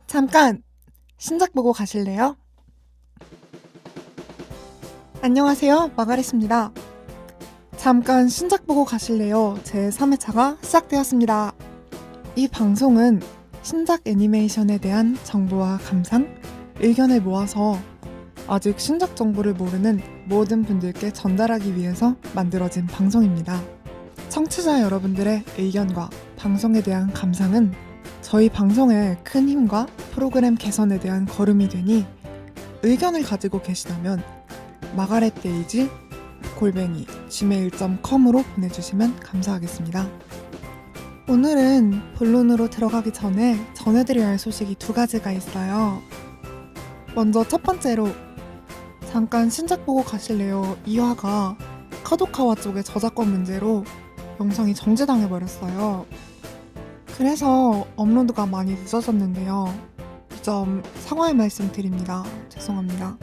잠깐! 신작 보고 가실래요? 안녕하세요, 마가렛입니다. 잠깐 신작 보고 가실래요? 제 3회차가 시작되었습니다. 이 방송은 신작 애니메이션에 대한 정보와 감상, 의견을 모아서 아직 신작 정보를 모르는 모든 분들께 전달하기 위해서 만들어진 방송입니다. 청취자 여러분들의 의견과 방송에 대한 감상은 저희 방송의 큰 힘과 프로그램 개선에 대한 걸음이 되니 의견을 가지고 계시다면 마가렛데이지@gmail.com으로 보내주시면 감사하겠습니다. 오늘은 본론으로 들어가기 전에 전해드려야 할 소식이 두 가지가 있어요. 먼저 첫 번째로 잠깐 신작 보고 가실래요? 2화가 카도카와 쪽의 저작권 문제로 영상이 정지당해버렸어요. 그래서 업로드가 많이 늦어졌는데요. 이 점 사과의 말씀 드립니다. 죄송합니다.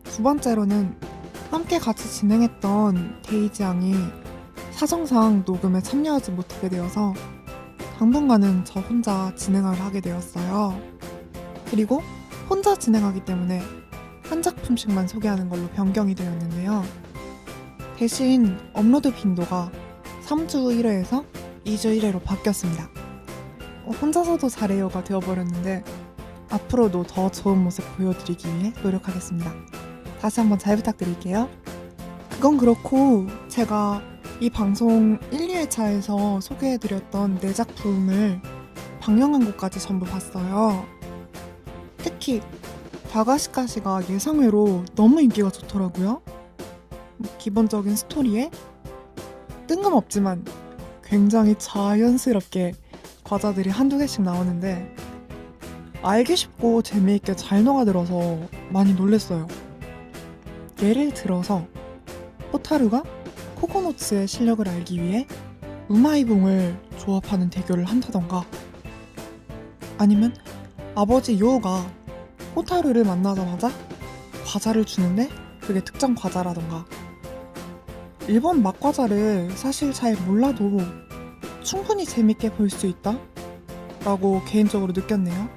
두 번째로는 함께 같이 진행했던 데이지 양이 사정상 녹음에 참여하지 못하게 되어서 당분간은 저 혼자 진행을 하게 되었어요. 그리고 혼자 진행하기 때문에 한 작품씩만 소개하는 걸로 변경이 되었는데요. 대신 업로드 빈도가 3주 1회에서 2주 1회로 바뀌었습니다. 혼자서도 잘해요가 되어버렸는데 앞으로도 더 좋은 모습 보여드리기 위해 노력하겠습니다. 다시 한번 잘 부탁드릴게요. 그건 그렇고 제가 이 방송 1, 2회차에서 소개해드렸던 4작품을 방영한 곳까지 전부 봤어요. 특히 다가시카시가 예상외로 너무 인기가 좋더라고요. 기본적인 스토리에 뜬금없지만 굉장히 자연스럽게 과자들이 한두 개씩 나오는데 알기 쉽고 재미있게 잘 녹아들어서 많이 놀랬어요. 예를 들어서 호타루가 코코노츠의 실력을 알기 위해 우마이봉을 조합하는 대결을 한다던가, 아니면 아버지 요우가 호타루를 만나자마자 과자를 주는데 그게 특정 과자라던가. 일본 맛과자를 사실 잘 몰라도 충분히 재밌게 볼 수 있다? 라고 개인적으로 느꼈네요.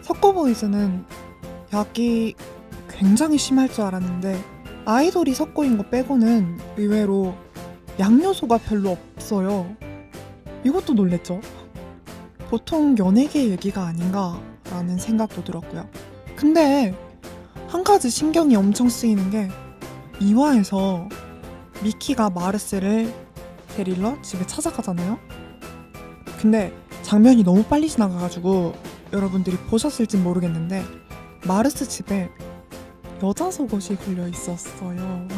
석고보이즈는 약이 굉장히 심할 줄 알았는데 아이돌이 석고인 거 빼고는 의외로 양 요소가 별로 없어요. 이것도 놀랬죠? 보통 연예계 얘기가 아닌가 라는 생각도 들었고요. 근데 한 가지 신경이 엄청 쓰이는 게 2화에서 미키가 마르스를 데리러 집에 찾아가잖아요? 근데 장면이 너무 빨리 지나가가지고 여러분들이 보셨을진 모르겠는데 마르스 집에 여자 속옷이 걸려 있었어요.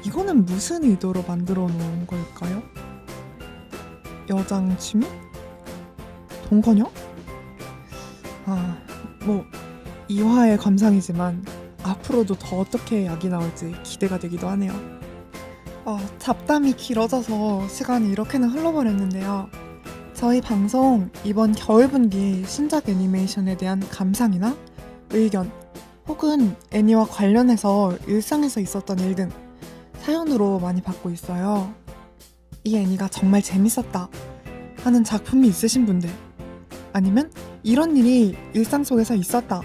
이거는 무슨 의도로 만들어 놓은 걸까요? 여장 취미? 동거녀? 뭐 2화의 감상이지만 앞으로도 더 어떻게 약이 나올지 기대가 되기도 하네요. 잡담이 길어져서 시간이 이렇게는 흘러버렸는데요. 저희 방송 이번 겨울분기 신작 애니메이션에 대한 감상이나 의견, 혹은 애니와 관련해서 일상에서 있었던 일 등 사연으로 많이 받고 있어요. 이 애니가 정말 재밌었다 하는 작품이 있으신 분들, 아니면 이런 일이 일상 속에서 있었다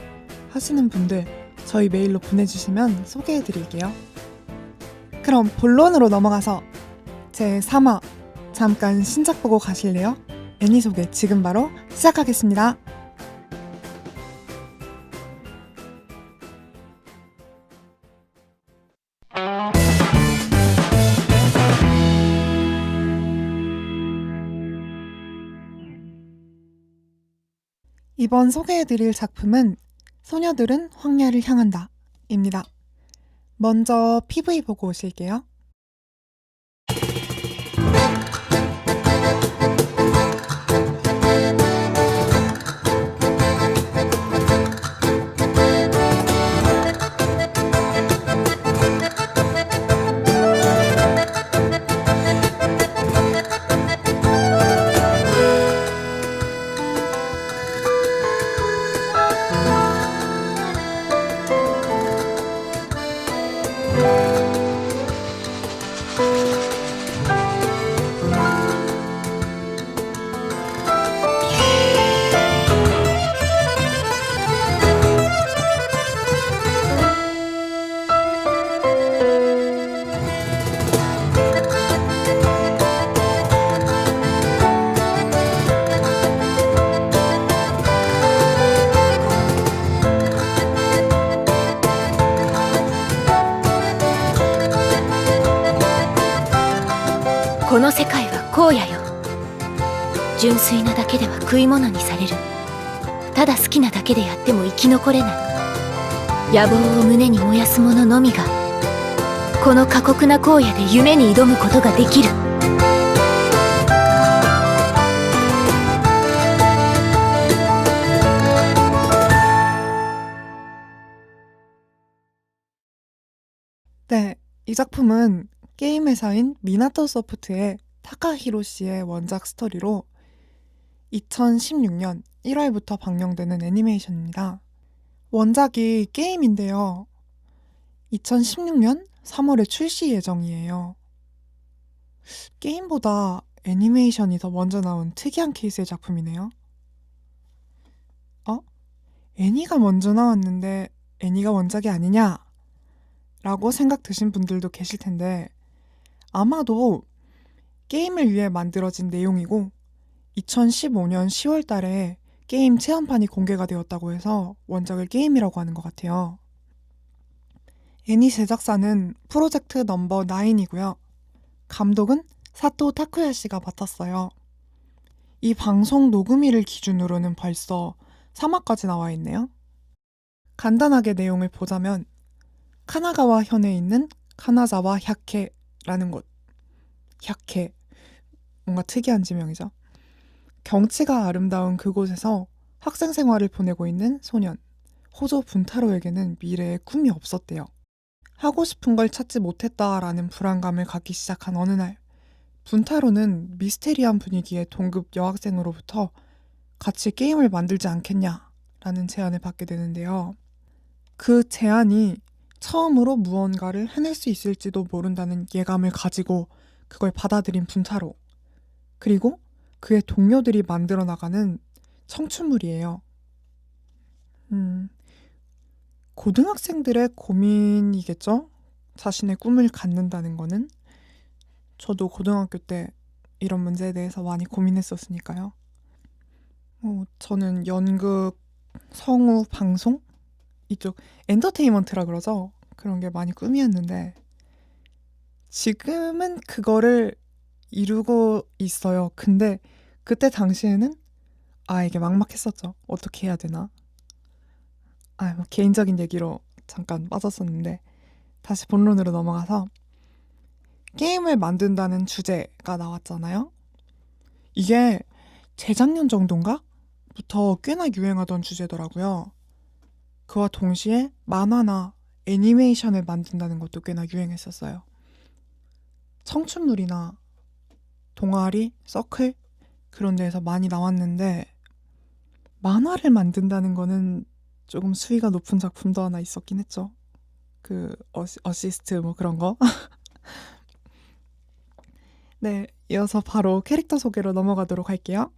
하시는 분들 저희 메일로 보내주시면 소개해드릴게요. 그럼 본론으로 넘어가서 제 3화 잠깐 신작 보고 가실래요? 애니 소개 지금 바로 시작하겠습니다. 이번 소개해드릴 작품은 소녀들은 황야를 향한다 입니다. 먼저 PV 보고 오실게요. 世界は荒野よ。純粋なだけでは食い物にされる。ただ好きなだけでやっても生き残れない。野望を胸に燃やす者のみがこの過酷な荒野で夢に挑むことができる。네, 이 작품은 게임 회사인 미나토 소프트의 타카히로 씨의 원작 스토리로 2016년 1월부터 방영되는 애니메이션입니다. 원작이 게임인데요. 2016년 3월에 출시 예정이에요. 게임보다 애니메이션이 더 먼저 나온 특이한 케이스의 작품이네요. 애니가 먼저 나왔는데 애니가 원작이 아니냐? 라고 생각 드신 분들도 계실 텐데 아마도 게임을 위해 만들어진 내용이고 2015년 10월 달에 게임 체험판이 공개가 되었다고 해서 원작을 게임이라고 하는 것 같아요. 애니 제작사는 프로젝트 넘버 9이고요. 감독은 사토 타쿠야시가 맡았어요. 이 방송 녹음일을 기준으로는 벌써 3화까지 나와 있네요. 간단하게 내용을 보자면 카나가와 현에 있는 카나자와 ｈya케라는 곳. hya케. 뭔가 특이한 지명이죠. 경치가 아름다운 그곳에서 학생 생활을 보내고 있는 소년 호조 분타로에게는 미래에 꿈이 없었대요. 하고 싶은 걸 찾지 못했다라는 불안감을 갖기 시작한 어느 날 분타로는 미스테리한 분위기의 동급 여학생으로부터 같이 게임을 만들지 않겠냐라는 제안을 받게 되는데요. 그 제안이 처음으로 무언가를 해낼 수 있을지도 모른다는 예감을 가지고 그걸 받아들인 분타로. 그리고 그의 동료들이 만들어 나가는 청춘물이에요. 고등학생들의 고민이겠죠? 자신의 꿈을 갖는다는 거는. 저도 고등학교 때 이런 문제에 대해서 많이 고민했었으니까요. 저는 연극, 성우, 방송? 이쪽 엔터테인먼트라 그러죠? 그런 게 많이 꿈이었는데 지금은 그거를 이루고 있어요. 근데 그때 당시에는 이게 막막했었죠. 어떻게 해야 되나? 뭐 개인적인 얘기로 잠깐 빠졌었는데 다시 본론으로 넘어가서 게임을 만든다는 주제가 나왔잖아요. 이게 재작년 정도인가? 부터 꽤나 유행하던 주제더라고요. 그와 동시에 만화나 애니메이션을 만든다는 것도 꽤나 유행했었어요. 청춘물이나 동아리, 서클 그런 데에서 많이 나왔는데 만화를 만든다는 거는 조금 수위가 높은 작품도 하나 있었긴 했죠. 그 어시스트 뭐 그런 거. 네, 이어서 바로 캐릭터 소개로 넘어가도록 할게요.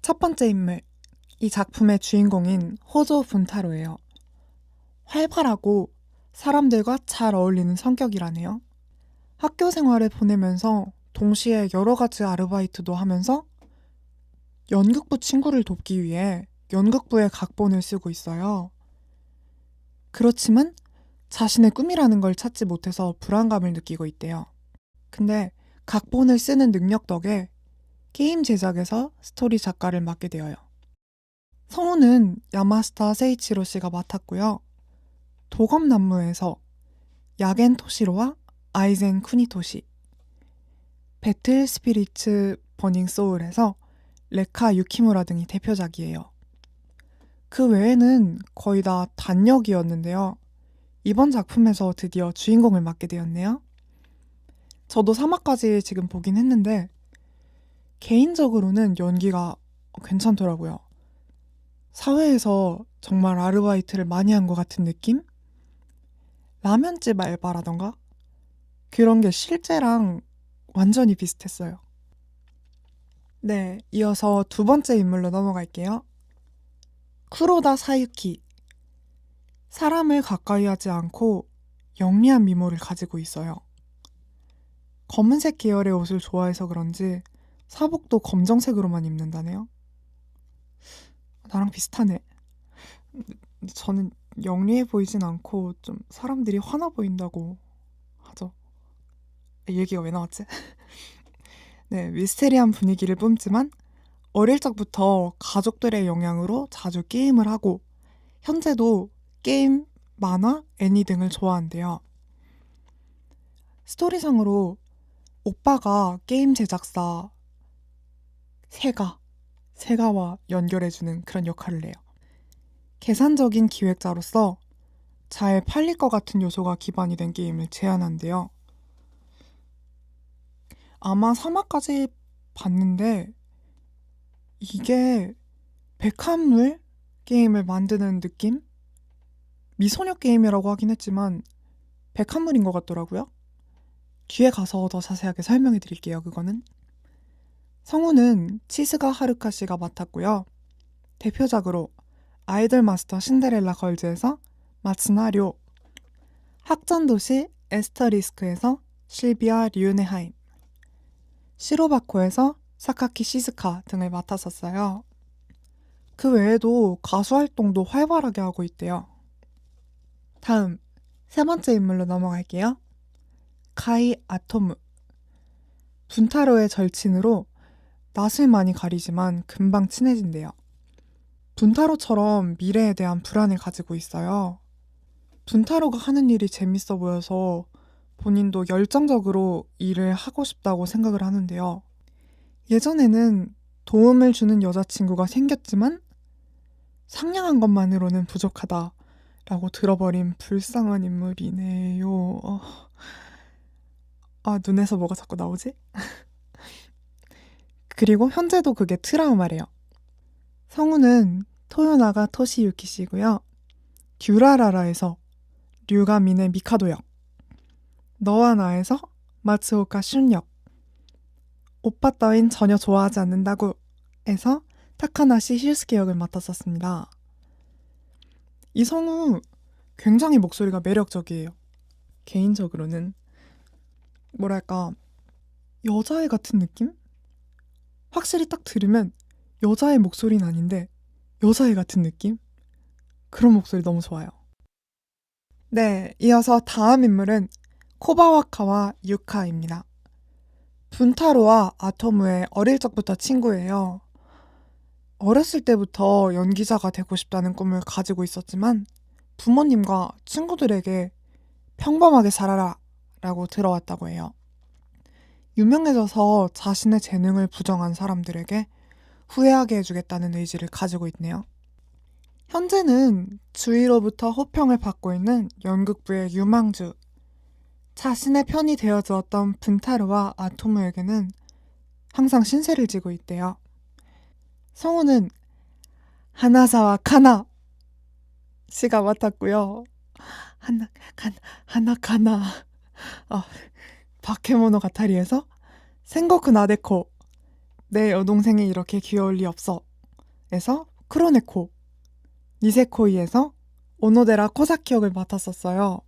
첫 번째 인물, 이 작품의 주인공인 호조 분타로예요. 활발하고 사람들과 잘 어울리는 성격이라네요. 학교 생활을 보내면서 동시에 여러 가지 아르바이트도 하면서 연극부 친구를 돕기 위해 연극부의 각본을 쓰고 있어요. 그렇지만 자신의 꿈이라는 걸 찾지 못해서 불안감을 느끼고 있대요. 근데 각본을 쓰는 능력 덕에 게임 제작에서 스토리 작가를 맡게 되어요. 성우는 야마스타 세이치로 씨가 맡았고요. 도검남무에서 야겐 토시로와 아이젠 쿠니토시, 배틀 스피리츠 버닝 소울에서 레카 유키무라 등이 대표작이에요. 그 외에는 거의 다 단역이었는데요. 이번 작품에서 드디어 주인공을 맡게 되었네요. 저도 3화까지 지금 보긴 했는데 개인적으로는 연기가 괜찮더라고요. 사회에서 정말 아르바이트를 많이 한 것 같은 느낌? 라면집 알바라던가? 그런 게 실제랑 완전히 비슷했어요. 네, 이어서 두 번째 인물로 넘어갈게요. 쿠로다 사유키. 사람을 가까이 하지 않고 영리한 미모를 가지고 있어요. 검은색 계열의 옷을 좋아해서 그런지 사복도 검정색으로만 입는다네요. 나랑 비슷하네. 저는 영리해 보이진 않고 좀 사람들이 화나 보인다고 하죠. 얘기가 왜 나왔지? 네, 미스테리한 분위기를 뿜지만 어릴 적부터 가족들의 영향으로 자주 게임을 하고 현재도 게임, 만화, 애니 등을 좋아한대요. 스토리상으로 오빠가 게임 제작사 세가와 연결해주는 그런 역할을 해요. 계산적인 기획자로서 잘 팔릴 것 같은 요소가 기반이 된 게임을 제안한대요. 아마 3화까지 봤는데 이게 백합물 게임을 만드는 느낌? 미소녀 게임이라고 하긴 했지만 백합물인 것 같더라고요. 뒤에 가서 더 자세하게 설명해 드릴게요. 그거는. 성우는 치스가 하루카 씨가 맡았고요. 대표작으로 아이돌 마스터 신데렐라 걸즈에서 마츠나 료, 학전도시 에스터리스크에서 실비아 류네하임, 시로바코에서 사카키 시즈카 등을 맡았었어요. 그 외에도 가수 활동도 활발하게 하고 있대요. 다음, 세 번째 인물로 넘어갈게요. 카이 아토무. 분타로의 절친으로 낯을 많이 가리지만 금방 친해진대요. 분타로처럼 미래에 대한 불안을 가지고 있어요. 분타로가 하는 일이 재밌어 보여서 본인도 열정적으로 일을 하고 싶다고 생각을 하는데요. 예전에는 도움을 주는 여자친구가 생겼지만 상냥한 것만으로는 부족하다라고 들어버린 불쌍한 인물이네요. 눈에서 뭐가 자꾸 나오지? 그리고 현재도 그게 트라우마래요. 성우는 토요나가 토시유키 씨고요. 듀라라라에서 류가민의 미카도 역, 너와 나에서 마츠오카 슌 역, 오빠 따윈 전혀 좋아하지 않는다고 에서 타카나시 힐스케 역을 맡았었습니다. 이 성우 굉장히 목소리가 매력적이에요. 개인적으로는 뭐랄까 여자애 같은 느낌? 확실히 딱 들으면 여자의 목소리는 아닌데 여자애 같은 느낌? 그런 목소리 너무 좋아요. 네, 이어서 다음 인물은 코바와카와 유카입니다. 분타로와 아토무의 어릴 적부터 친구예요. 어렸을 때부터 연기자가 되고 싶다는 꿈을 가지고 있었지만 부모님과 친구들에게 평범하게 살아라 라고 들어왔다고 해요. 유명해져서 자신의 재능을 부정한 사람들에게 후회하게 해주겠다는 의지를 가지고 있네요. 현재는 주위로부터 호평을 받고 있는 연극부의 유망주. 자신의 편이 되어주었던 분타르와 아토무에게는 항상 신세를 지고 있대요. 성우는 하나사와 카나 씨가 맡았고요. 하나카나. 바케모노 가타리에서 생고쿠 나데코, 내 여동생이 이렇게 귀여울 리 없어 에서 크로네코, 니세코이에서 오노데라 코사키 역을 맡았었어요.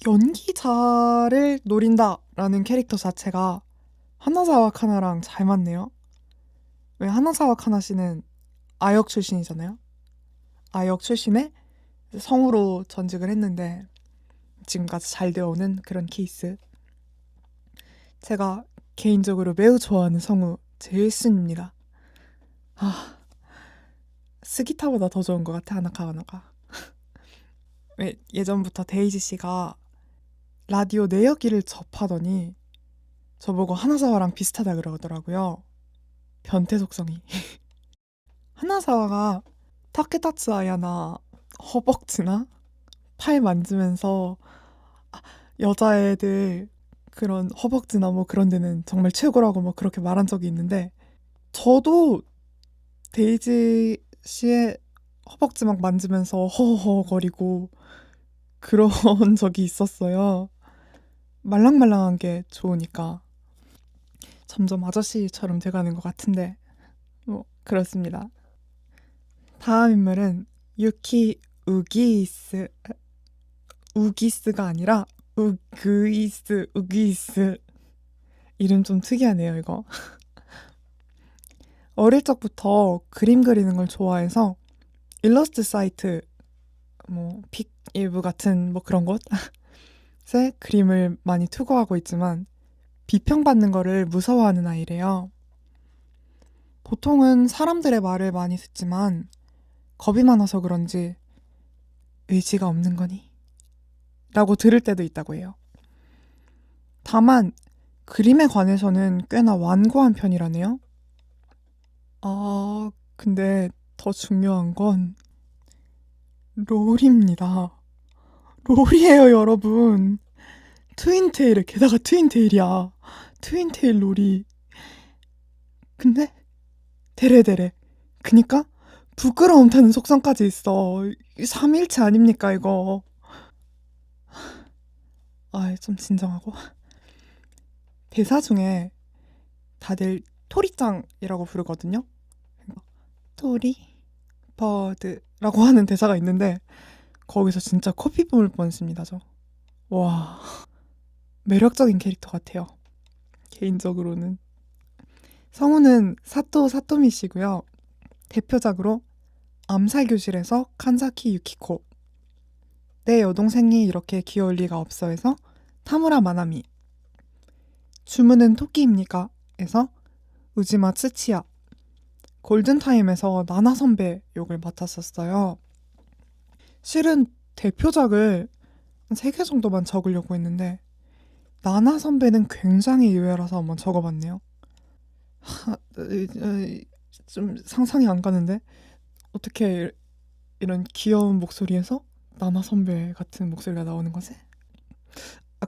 연기자를 노린다라는 캐릭터 자체가 하나사와 카나랑 잘 맞네요. 왜 하나사와 카나 씨는 아역 출신이잖아요. 아역 출신에 성우로 전직을 했는데 지금까지 잘 되어오는 그런 케이스. 제가 개인적으로 매우 좋아하는 성우 제1순위입니다. 스기타보다 더 좋은 것 같아, 하나카와나가. 왜 예전부터 데이지 씨가 라디오 내역기를 접하더니 저보고 하나사와랑 비슷하다 그러더라고요. 변태 속성이. 하나사와가 타케타츠 아야나 허벅지나 팔 만지면서 여자애들 그런 허벅지나 뭐 그런 데는 정말 최고라고 뭐 그렇게 말한 적이 있는데 저도 데이지 씨의 허벅지 막 만지면서 허허거리고 그런 적이 있었어요. 말랑말랑한 게 좋으니까 점점 아저씨처럼 돼가는 것 같은데 뭐 그렇습니다. 다음 인물은 유키 우기스가 아니라 우기스. 이름 좀 특이하네요, 이거. 어릴 적부터 그림 그리는 걸 좋아해서 일러스트 사이트, 뭐 픽일부 같은 뭐 그런 곳에 그림을 많이 투고하고 있지만 비평받는 거를 무서워하는 아이래요. 보통은 사람들의 말을 많이 듣지만 겁이 많아서 그런지 의지가 없는 거니? 라고 들을 때도 있다고 해요. 다만 그림에 관해서는 꽤나 완고한 편이라네요. 근데 더 중요한 건 롤입니다. 롤이에요, 여러분. 트윈테일에 게다가 트윈테일이야. 트윈테일 롤이. 근데 데레데레. 그니까 부끄러움 타는 속성까지 있어. 3일체 아닙니까 이거. 좀 진정하고. 대사 중에 다들 토리짱이라고 부르거든요. 토리 버드라고 하는 대사가 있는데 거기서 진짜 코피 뿜을 뻔했습니다. 저. 와, 매력적인 캐릭터 같아요. 개인적으로는. 성우는 사토 사토미 씨고요. 대표작으로 암살교실에서 칸사키 유키코, 내 여동생이 이렇게 귀여울 리가 없어에서 타무라 마나미, 주문은 토끼입니까? 에서 우지마 츠치야, 골든타임에서 나나 선배 역을 맡았었어요. 실은 대표작을 3개 정도만 적으려고 했는데 나나 선배는 굉장히 의외라서 한번 적어봤네요. 좀 상상이 안 가는데 어떻게 이런 귀여운 목소리에서 나나 선배 같은 목소리가 나오는 거지?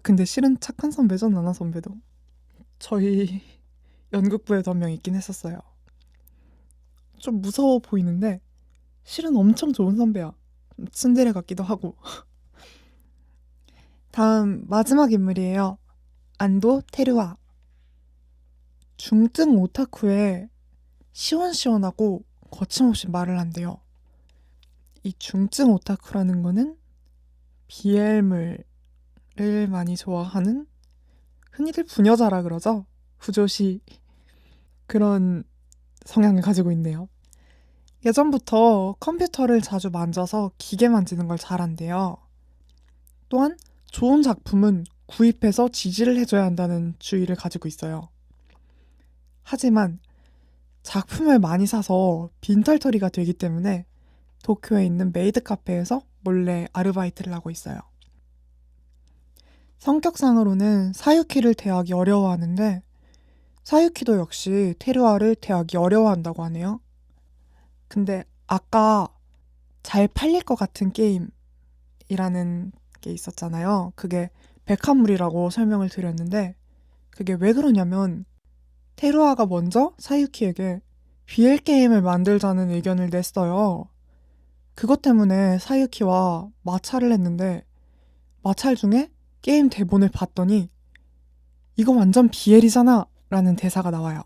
근데 실은 착한 선배죠, 나나 선배도. 저희 연극부에도 한 명 있긴 했었어요. 좀 무서워 보이는데 실은 엄청 좋은 선배야. 츤데레 같기도 하고. 다음 마지막 인물이에요. 안도 테루아. 중증 오타쿠에 시원시원하고 거침없이 말을 한대요. 이 중증 오타쿠라는 거는 BL물을 많이 좋아하는, 흔히들 부녀자라 그러죠. 부조시. 그런 성향을 가지고 있네요. 예전부터 컴퓨터를 자주 만져서 기계 만지는 걸 잘한대요. 또한 좋은 작품은 구입해서 지지를 해줘야 한다는 주의를 가지고 있어요. 하지만 작품을 많이 사서 빈털터리가 되기 때문에 도쿄에 있는 메이드 카페에서 몰래 아르바이트를 하고 있어요. 성격상으로는 사유키를 대하기 어려워하는데 사유키도 역시 테루아를 대하기 어려워한다고 하네요. 근데 아까 잘 팔릴 것 같은 게임이라는 게 있었잖아요. 그게 백합물이라고 설명을 드렸는데 그게 왜 그러냐면 테루아가 먼저 사유키에게 BL 게임을 만들자는 의견을 냈어요. 그것 때문에 사유키와 마찰을 했는데 마찰 중에 게임 대본을 봤더니 이거 완전 BL이잖아 라는 대사가 나와요.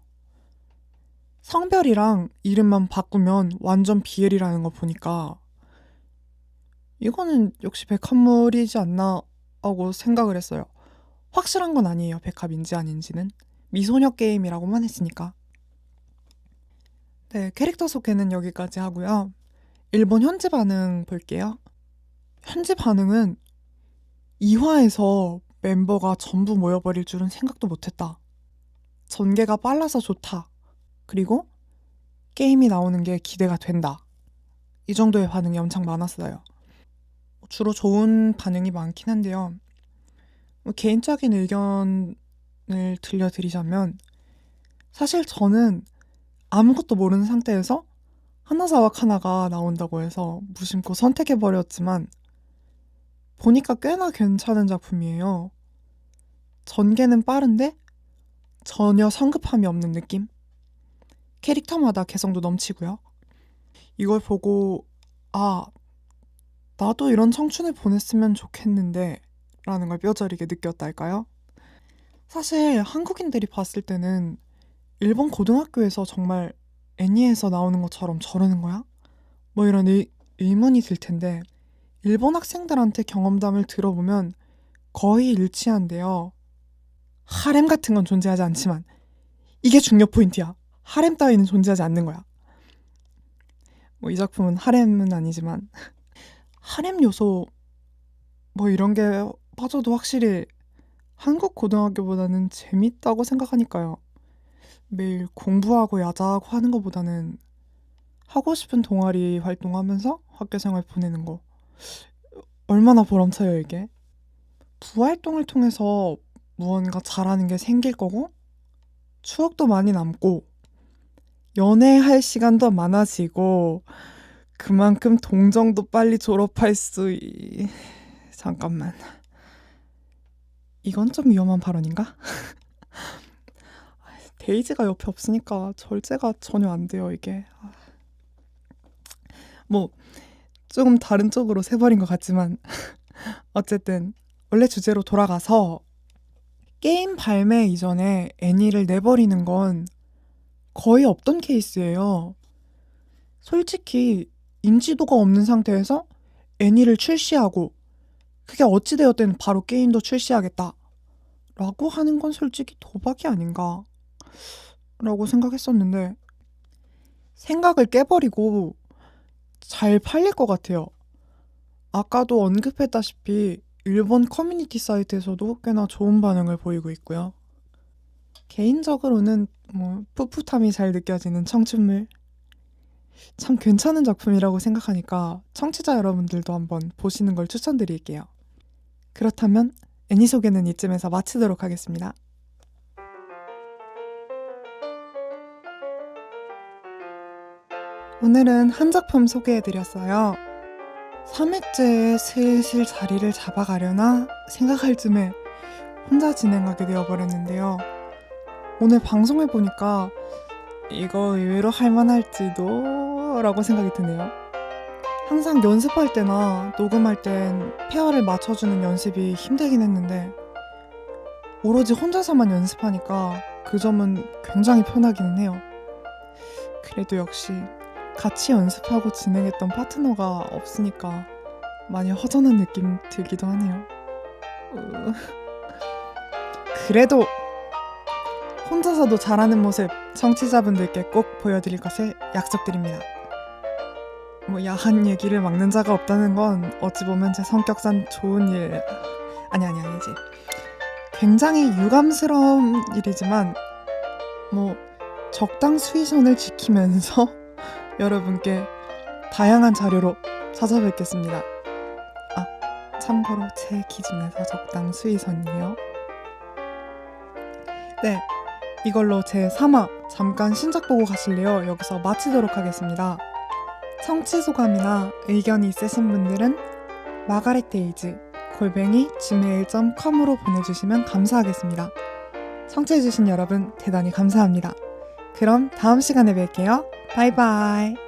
성별이랑 이름만 바꾸면 완전 BL이라는 거 보니까 이거는 역시 백합물이지 않나 하고 생각을 했어요. 확실한 건 아니에요. 백합인지 아닌지는. 미소녀 게임이라고만 했으니까. 네, 캐릭터 소개는 여기까지 하고요. 일본 현지 반응 볼게요. 현지 반응은 2화에서 멤버가 전부 모여버릴 줄은 생각도 못했다. 전개가 빨라서 좋다. 그리고 게임이 나오는 게 기대가 된다. 이 정도의 반응이 엄청 많았어요. 주로 좋은 반응이 많긴 한데요. 개인적인 의견을 들려드리자면 사실 저는 아무것도 모르는 상태에서 하나사와 카나가 나온다고 해서 무심코 선택해버렸지만 보니까 꽤나 괜찮은 작품이에요. 전개는 빠른데 전혀 성급함이 없는 느낌? 캐릭터마다 개성도 넘치고요. 이걸 보고 나도 이런 청춘을 보냈으면 좋겠는데 라는 걸 뼈저리게 느꼈달까요? 사실 한국인들이 봤을 때는 일본 고등학교에서 정말 애니에서 나오는 것처럼 저러는 거야? 뭐 이런 의문이 들 텐데 일본 학생들한테 경험담을 들어보면 거의 일치한데요. 하렘 같은 건 존재하지 않지만 이게 중요 포인트야. 하렘 따위는 존재하지 않는 거야. 이 작품은 하렘은 아니지만 하렘 요소 뭐 이런 게 빠져도 확실히 한국 고등학교보다는 재밌다고 생각하니까요. 매일 공부하고 야자하고 하는 것보다는 하고 싶은 동아리 활동하면서 학교 생활 보내는 거 얼마나 보람차요 이게. 부활동을 통해서 무언가 잘하는 게 생길 거고 추억도 많이 남고 연애할 시간도 많아지고 그만큼 동정도 빨리 졸업할 잠깐만. 이건 좀 위험한 발언인가? 데이지가 옆에 없으니까 절제가 전혀 안 돼요, 이게. 뭐, 조금 다른 쪽으로 새버린 것 같지만, 어쨌든, 원래 주제로 돌아가서, 게임 발매 이전에 애니를 내버리는 건 거의 없던 케이스예요. 솔직히, 인지도가 없는 상태에서 애니를 출시하고, 그게 어찌되었든 바로 게임도 출시하겠다. 라고 하는 건 솔직히 도박이 아닌가. 라고 생각했었는데, 생각을 깨버리고 잘 팔릴 것 같아요. 아까도 언급했다시피 일본 커뮤니티 사이트에서도 꽤나 좋은 반응을 보이고 있고요. 개인적으로는 풋풋함이 잘 느껴지는 청춘물. 참 괜찮은 작품이라고 생각하니까 청취자 여러분들도 한번 보시는 걸 추천드릴게요. 그렇다면 애니 소개는 이쯤에서 마치도록 하겠습니다. 오늘은 한 작품 소개해드렸어요. 3회째에 슬슬 자리를 잡아가려나 생각할 쯤에 혼자 진행하게 되어버렸는데요. 오늘 방송해보니까 이거 의외로 할만할지도 라고 생각이 드네요. 항상 연습할 때나 녹음할 땐 페어를 맞춰주는 연습이 힘들긴 했는데 오로지 혼자서만 연습하니까 그 점은 굉장히 편하기는 해요. 그래도 역시 같이 연습하고 진행했던 파트너가 없으니까 많이 허전한 느낌 들기도 하네요. 그래도 혼자서도 잘하는 모습 청취자분들께 꼭 보여드릴 것을 약속드립니다. 야한 얘기를 막는 자가 없다는 건 어찌 보면 제 성격상 좋은 일 아니지. 굉장히 유감스러운 일이지만 적당 수위선을 지키면서 여러분께 다양한 자료로 찾아뵙겠습니다. 참고로 제 기준에서 적당 수위선이요. 네, 이걸로 제 3화 잠깐 신작 보고 가실래요? 여기서 마치도록 하겠습니다. 청취 소감이나 의견이 있으신 분들은 margaretdays@gmail.com으로 보내주시면 감사하겠습니다. 청취해주신 여러분 대단히 감사합니다. 그럼 다음 시간에 뵐게요. 바이바이.